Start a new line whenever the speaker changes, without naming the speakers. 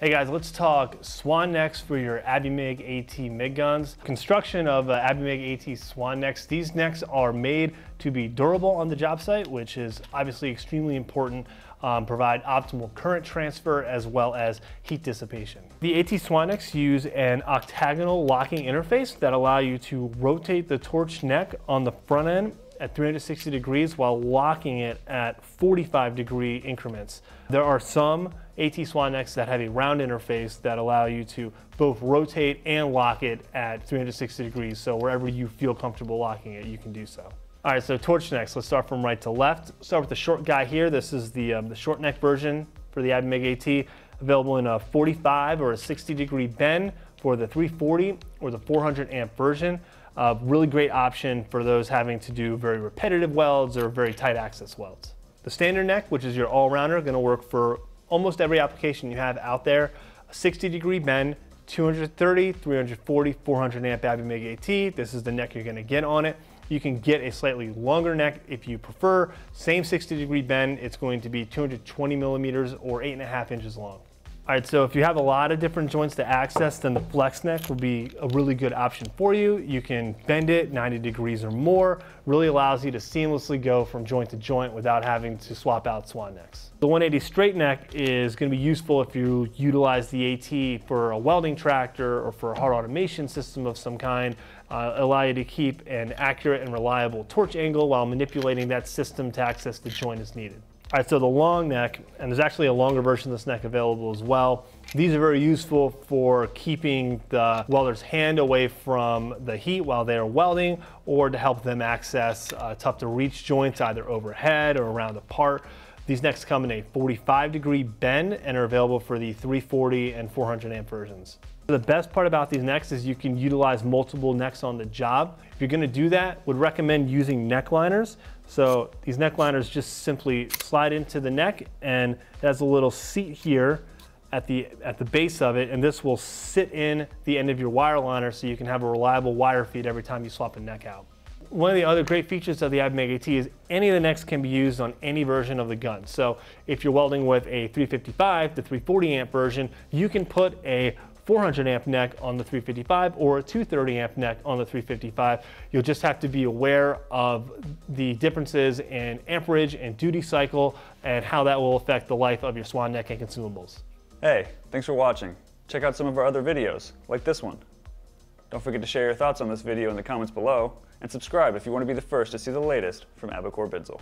Hey guys, let's talk Swan necks for your ABIMIG AT MIG guns. Construction of ABIMIG AT Swan necks. These necks are made to be durable on the job site, which is obviously extremely important. Provide optimal current transfer as well as heat dissipation. The AT Swan necks use an octagonal locking interface that allow you to rotate the torch neck on the front end at 360 degrees while locking it at 45-degree increments. There are some AT Swan necks that have a round interface that allow you to both rotate and lock it at 360 degrees, so wherever you feel comfortable locking it, you can do so. All right, so torch necks, let's start from right to left. Start with the short guy here. This is the short neck version for the ABIMIG AT, available in a 45 or a 60-degree bend for the 340 or the 400 amp version. Really great option for those having to do very repetitive welds or very tight access welds. The standard neck, which is your all-rounder, going to work for almost every application you have out there. A 60-degree bend, 230, 340, 400 amp ABIMIG AT. This is the neck you're going to get on it. You can get a slightly longer neck if you prefer. Same 60-degree bend, it's going to be 220 millimeters or 8.5 inches long. All right, so if you have a lot of different joints to access, then the flex neck will be a really good option for you. You can bend it 90 degrees or more. Really allows you to seamlessly go from joint to joint without having to swap out Swan necks. The 180 straight neck is going to be useful if you utilize the AT for a welding tractor or for a hard automation system of some kind. Allow you to keep an accurate and reliable torch angle while manipulating that system to access the joint as needed. All right, so the long neck, and there's actually a longer version of this neck available as well. These are very useful for keeping the welder's hand away from the heat while they're welding, or to help them access tough to reach joints either overhead or around the part. These necks come in a 45-degree bend and are available for the 340 and 400 amp versions. The best part about these necks is you can utilize multiple necks on the job. If you're going to do that, would recommend using neck liners. So these neck liners just simply slide into the neck, and it has a little seat here at the base of it, and this will sit in the end of your wire liner so you can have a reliable wire feed every time you swap a neck out. One of the other great features of the ABIMIG AT is any of the necks can be used on any version of the gun. So if you're welding with a 355 to 340 amp version, you can put a 400 amp neck on the 355 or a 230 amp neck on the 355. You'll just have to be aware of the differences in amperage and duty cycle and how that will affect the life of your Swan neck and consumables.
Hey, thanks for watching. Check out some of our other videos, like this one. Don't forget to share your thoughts on this video in the comments below, and subscribe if you want to be the first to see the latest from Abicorp Bidsel.